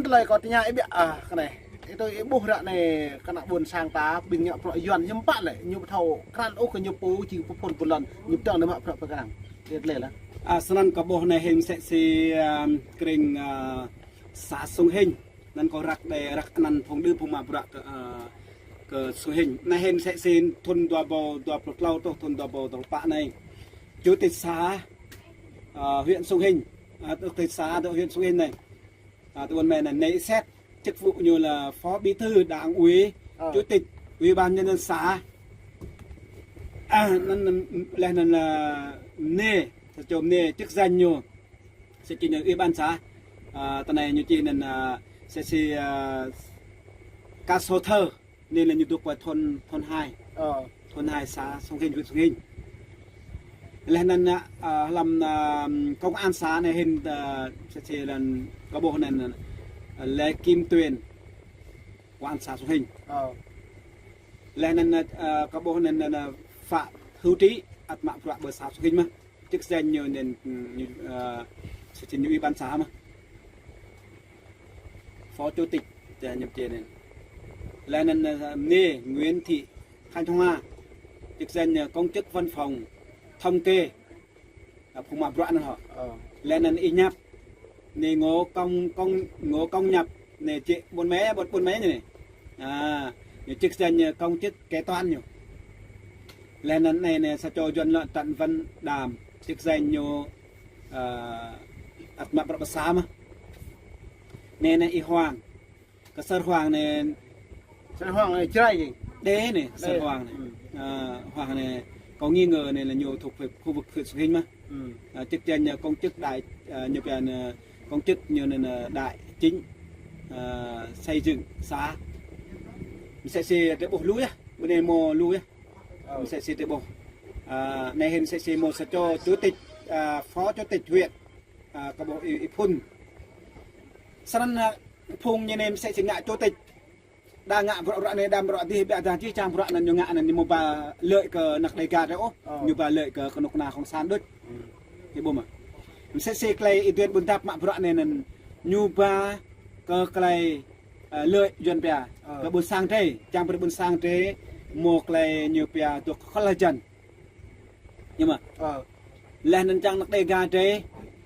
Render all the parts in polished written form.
lời có tiếng nhai biết cái này tôi bố ra này cái nào buồn sang tá bình nhọ loại dọn nhâm bạn lại nhụp thầu can ốc cái nhụp bố chỉ có một lần nhụp tròn nó mà phải cái hàng liệt lệ là sân có bộ này hình sẽ si kring xã sông hình nên có rắc để rắc năn phong đưa phong mà bạc cái sông hình này hình sẽ xin thôn đua bò lâu to thôn đua bò bạ này chủ tịch xã huyện sông hình chủ tịch xã huyện sông hình này tuần này là nấy xét chức vụ như là phó bí thư đảng ủy chủ tịch ủy ban nhân dân xã nên là nê chôm nê chức danh nhiều sẽ chỉ là ủy ban xã tận này như chị nên sẽ ca số thơ nên là như thuộc vào thôn 2 xã sông hình huyện sông hình nên làm công an xã này hình sẽ là có bộ này Lê Kim Tuyền quan xã sông hình nên có bộ này là phạm hữu trí ắt mạng phạm bờ xã sông hình mà chức danh nhiều nên sẽ chỉ như ủy ban xã mà phó chủ tịch nhập tiền này nên Nê Nguyễn Thị Khanh Thông Hoa chức danh công chức văn phòng thông kê không mà đoạn họ nên y nhập nè ngô công nhập nè chị bốn mấy này chức danh công chức kế toán nhiều lên này nè sao cho dân lợn tận văn đàm chức danh nhiều mặt bậc xa mà nè này y hoàng cái sơn hoàng này chơi gì đế này sơn hoàng này hoàng này có nghi ngờ này là nhiều thuộc về khu vực huyện sông hình mà chức danh công chức đại nhập là công chức như là đại chính xây dựng xã mình sẽ xây cái bộ lúa bên này mùa lúa mình sẽ xây cái bộ này hình sẽ xây một cho chủ tịch phó chủ tịch huyện các bộ phun sau đó phun như em sẽ ngại chủ tịch đa ngạ vợ này đam vợ thì bây giờ chỉ trang vợ là nhiều ngạ là một bà lợi cờ nặc đầy cà đó như bà lợi cờ con nọc nào không san đứt cái bộ mà sẽ xây clay ý tuyên buôn tạp mạng vợ này là như bà cờ clay lợi dần bè cái buôn sang thế trang buôn sang thế một clay nhiều bè thuộc khó là dần nhưng mà lên nên trang nặc đầy cà thế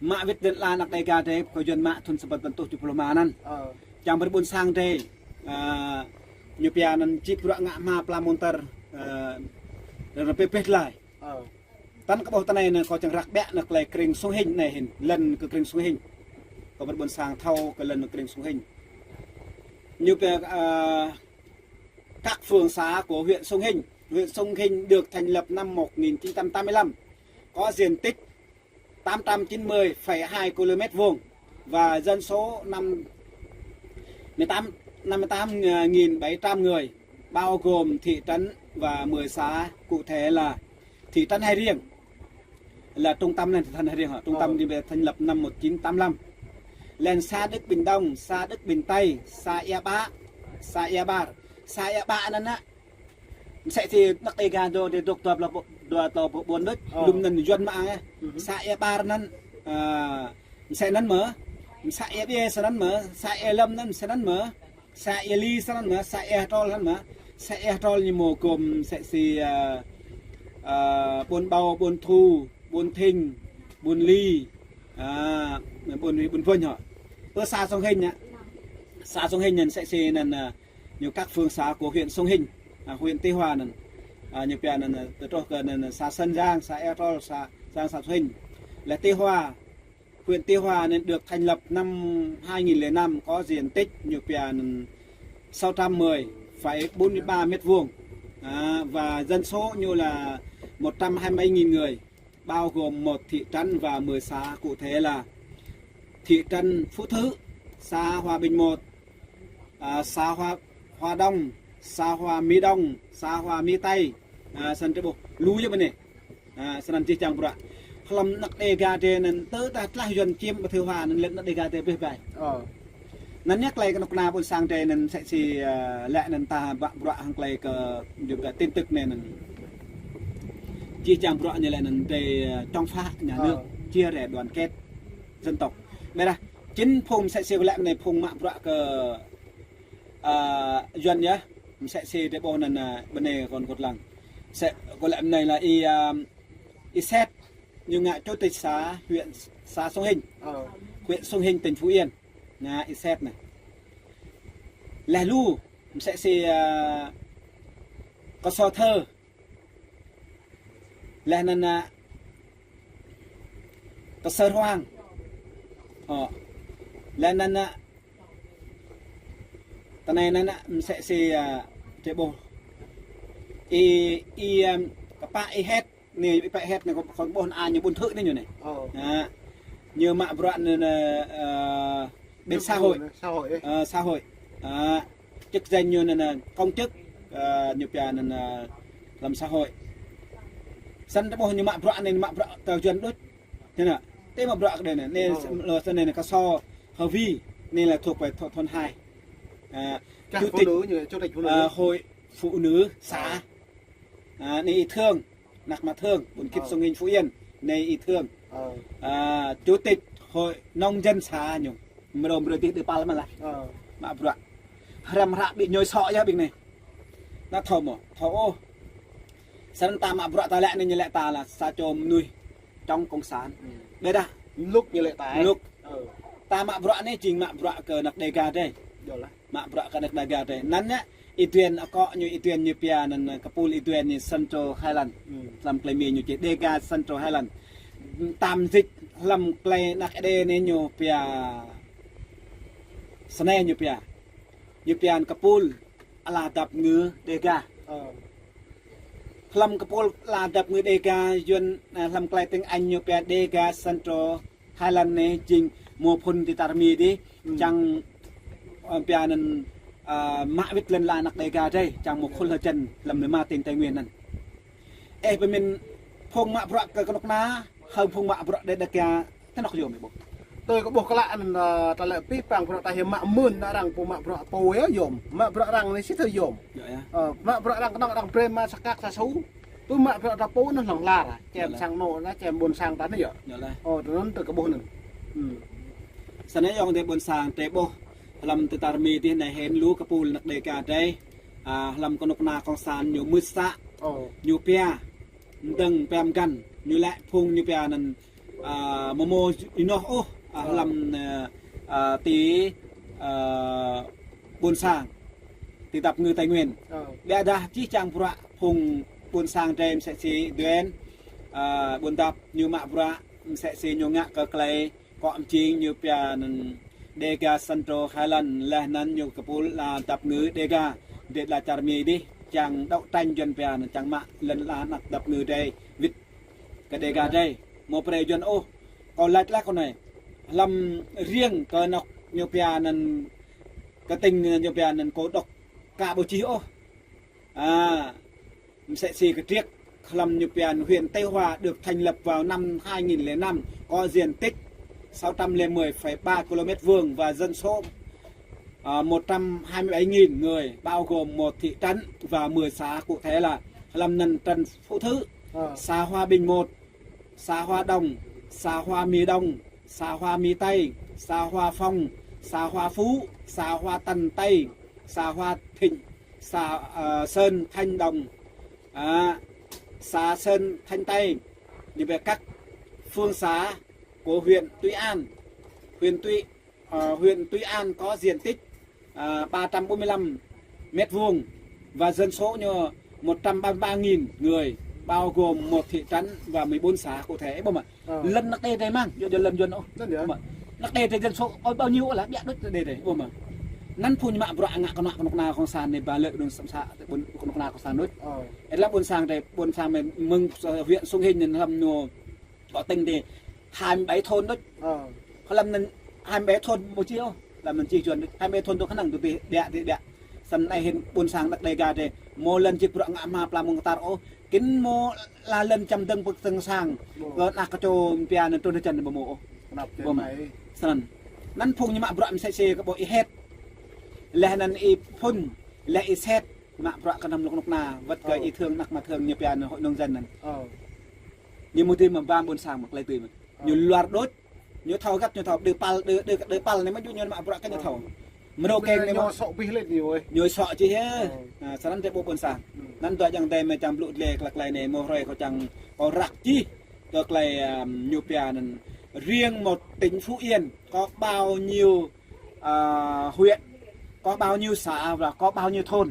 mạ viết tên là nặc đầy cà thế có dần mạ thuần sản phẩm tổ chức diploma nan trang buôn sang thế nhiều bè nên chỉ vợ ngạ mà plamonter rồi pepet lại tan các bộ tan này có chẳng rạc bẹ được lại kring xuống hình này hình lần cái kring xuống hình có một buồn sang thâu cái lần kring xuống hình như cái các phường xã của huyện Sông Hình được thành lập năm 1985 có diện tích 890,2 km vuông và dân số 58.700 người bao gồm thị trấn và 10 xã cụ thể là thị trấn Hai Riêng là trung tâm này thành Hai Riêng hả? Trung tâm thì về thành lập năm 1985 lên xã Đức Bình Đông, xã Đức Bình Tây, xã Ea Ba nên á sẽ thì đặc đề gà đồ để độc tập là đồ tàu bốn đất lùm nền dân mạng ấy xã Ea Ba nên sẽ nắn mở xã Ea Bia sẽ nắn mở xã Ea Lâm nên sẽ nắn mở xã Ea Ly sẽ nắn mở xã Ea Trol nắn mở xã Ea Trol như mồ cồm sẽ xì buôn bao buôn thu buôn thinh buôn ly buôn vân họ ở xã Sông Hình nhá xã Sông Hình sẽ xì là nhiều các phường xã của huyện Sông Hình huyện Tây Hòa này nhiều bè là từ đó là xã Sơn Giang xã Ea Trol xã Sông Hình là Tây Hòa huyện Tây Hòa nên được thành lập năm 2005 có diện tích nhiều bè 610,43 mét vuông và dân số như là 120.000 người bao gồm một thị trấn và 10 xã cụ thể là thị trấn Phú Thứ, xã Hòa Bình 1, xã Hòa Đông, xã Hòa Mỹ Đông, xã Hòa Mỹ Tây, sân bộ lú như bên này, sân chỉ chẳng bữa làm nặc đề gà thế nên tới ta lại dần chiêm và thừa hòa nên lên nặc đề gà thế về vậy. Nên nhắc lại cái nọc na buôn sang thế nên sẽ chỉ lại nên ta bạn bữa hàng lại cái được cái tin tức này nên chia chẳng bữa như lại nên để trong phá nhà nước chia rẽ đoàn kết dân tộc. Đây là chính phùng sẽ xì lại này phùng mạng vợ cờ duyên nhá sẽ xì để bộ này bên này còn một lần sẽ có lại này là y xét như ngại chỗ tịch xá huyện xã Sông Hình huyện Sông Hình tỉnh Phú Yên là y xét này là lu sẽ xì có so thơ là nên có sơ hoang là nên tận này nên sẽ xì chế bộ các bạn hết này bị phải hết này còn bốn ai như bốn thự này như này như mạng vạn bên xã hội chức danh như là công chức như là làm xã hội sân đã bao nhiêu mạng vạn này mạng vạn tàu chuyên đốt thế nào thế mà vạn đây này nên sân này là cá so hờ vi nên là thuộc về thôn 2 chủ tịch hội phụ nữ xã này thương nạc mặt thương buồn kịp Sông Hình Phú Yên này y thương chủ tịch hội nông dân xã nhung mà đồng rồi từ pa mà lại mà vợ rầm rạ bị nhồi sọ nhá bình này nó thầm thổ sân ta mà vợ ta lại nên như lại ta là sa chôm nuôi trong công sản đây đã lúc như lại tái lúc ta mà vợ này trình mà vợ cờ nặc đề gà đây mà vợ cờ nặc đề gà đây nắn nhá y tuyên có như y tuyên như pia nên Kapul y tuyên như Central Highland làm play mi như chị Dega Central Highland tam dịch làm play nạc đê nên như pia sene như pia Kapul là đập ngư Dega làm Kapul là đập ngư Dega duyên làm play tiếng Anh như pia Dega Central Highland này chính mua phun thì tarmi đi chẳng pia nên mã vít lên là nặc đề gà đây chẳng một khôn lơ chân làm người ma tiền Tây Nguyên này bên mình phong mạ vợ cái con ná hơn phong mạ vợ đây đặc kia thế nào có bộ tôi có buộc lại là ta lại pip bằng vợ ta hiểm mạ mơn đã rằng của mạ vợ pồi á dòm mạ vợ rằng này xích hơi dòm mạ vợ rằng nó đang prem ma sắc các sa xấu tôi mạ vợ ta pối nó lòng la chèm sang nổ nó chèm buồn sang tán đấy nó từ cái buồn này sau này ông để buồn sang tế bộ làm từ tarmi thì này hẹn lú Kapul nặc đề cả đây làm con na con sàn nhiều mứt xạ nhiều pia từng pem gan nhiều lại phung nhiều pia nên momo ino làm tí buôn sang thì tập người Tây Nguyên để ra chỉ trang vợ phung buôn sang đây sẽ chỉ đến buôn tập nhiều mạ vợ sẽ chỉ nhiều ngã cơ clay cọm chi nhiều pia nên Dega Central Highland là nan nhiều Kapul là tập ngữ Dega để là charmi đi chẳng đậu tranh dần về chẳng mạ lần là nặc tập ngữ đây vịt cái Dega đây một pre dần còn lại là con này làm riêng cái nọc nhiều pia nên cái tình nhiều pia nên cố độc cả bộ chí sẽ xì cái triết làm nhiều pia huyện Tây Hòa được thành lập vào năm 2005 có diện tích 610,3 km vuông và dân số 127.000 người bao gồm một thị trấn và 10 xã cụ thể là Lâm Nần Trần Phú Thứ, xã Hoa Bình 1, xã Hoa Đồng, xã Hoa Mỹ Đông, xã Hoa Mỹ Tây, xã Hoa Phong, xã Hoa Phú, xã Hoa Tần Tây, xã Hoa Thịnh, xã Sơn Thanh Đồng, xã Sơn Thanh Tây, như về các phương xã của huyện Tuy An. Huyện Tuy An có diện tích 345 mét vuông và dân số như 133.000 người bao gồm một thị trấn và 14 xã cụ thể bông ạ. Lần nắc đê đây mang giờ lần dần ô nắc đê thì dân số bao nhiêu là biết đất đây đấy bông ạ. Năn phun mạ vợ ngạ con nào con sàn này bà lợi đường sắm xã con nào con sàn nốt. Em là buôn sang đây buôn sang mình mừng huyện Sông Hình nên làm nô có tình thì 27 thôn đó, họ làm nên 27 thôn một chiêu, làm mình chỉ chuẩn 27 thôn tôi khả năng từ địa, sân này hiện buôn sang đặt đầy gà đây, một lần chỉ bữa ngã mà làm một tạt ô, kín một là lần trăm tầng bậc tầng sang, rồi nạc cái chỗ bia nên tôi đã chân được bộ, sân, năn phun như mà bữa mình sẽ cái bộ hết, lẽ nên phun lẽ xét mà bữa cái nằm lúc nào vật cái thương nạc mà thương như bia hội nông dân này. Nhưng mộtทีmà ba buôn sang một lấy tùy mà nhiều loạt đốt nhớ thầu gắt nhớ thầu đưa pal này mới nhớ mà bọt cái nhớ thầu mà đâu keng này mà sọ pi lên nhiều ấy nhớ sọ chứ he sản thế bộ quân sảnนั่นตัวยังแต่ไม่จำลุเล็กหลักไรเนี่ยโมเรเขาจังเอารักจีตัวไกลยูเปียนั่นriêng một tỉnh Phú Yên có bao nhiêu huyện có bao nhiêu xã và có bao nhiêu thôn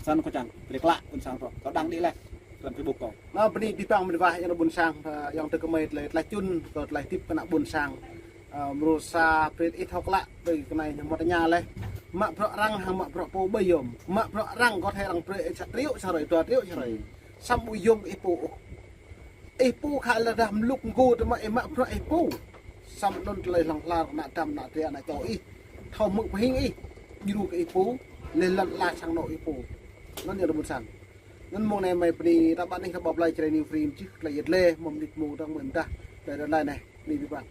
san có chẳng liệt lạ quân sang rồi có đăng đi lại làm cái bục cổ nó bên đi pang bên vai yang bun sang yang terkemai lai chun rồi lai tip kena bun sang merusa prit ít học lạ từ cái này một nhà này mak pro rang hang mak pro po bay yom mak pro rang có thể rang prit triu rồi tua triu rồi sam u yom ipu khai là đam lục ngu mà mak pro ipu sam don lời lăng la nạ trầm nạ tia nạ choi thầu mực hình y như cái ipu lên lăn la sang nội ipu nó nhiều bun sang nên mong này mày đi ta bạn anh ta bọc lại chơi new frame chứ lại yết lê mong đi mù đang mượn ta để đây này đi với bạn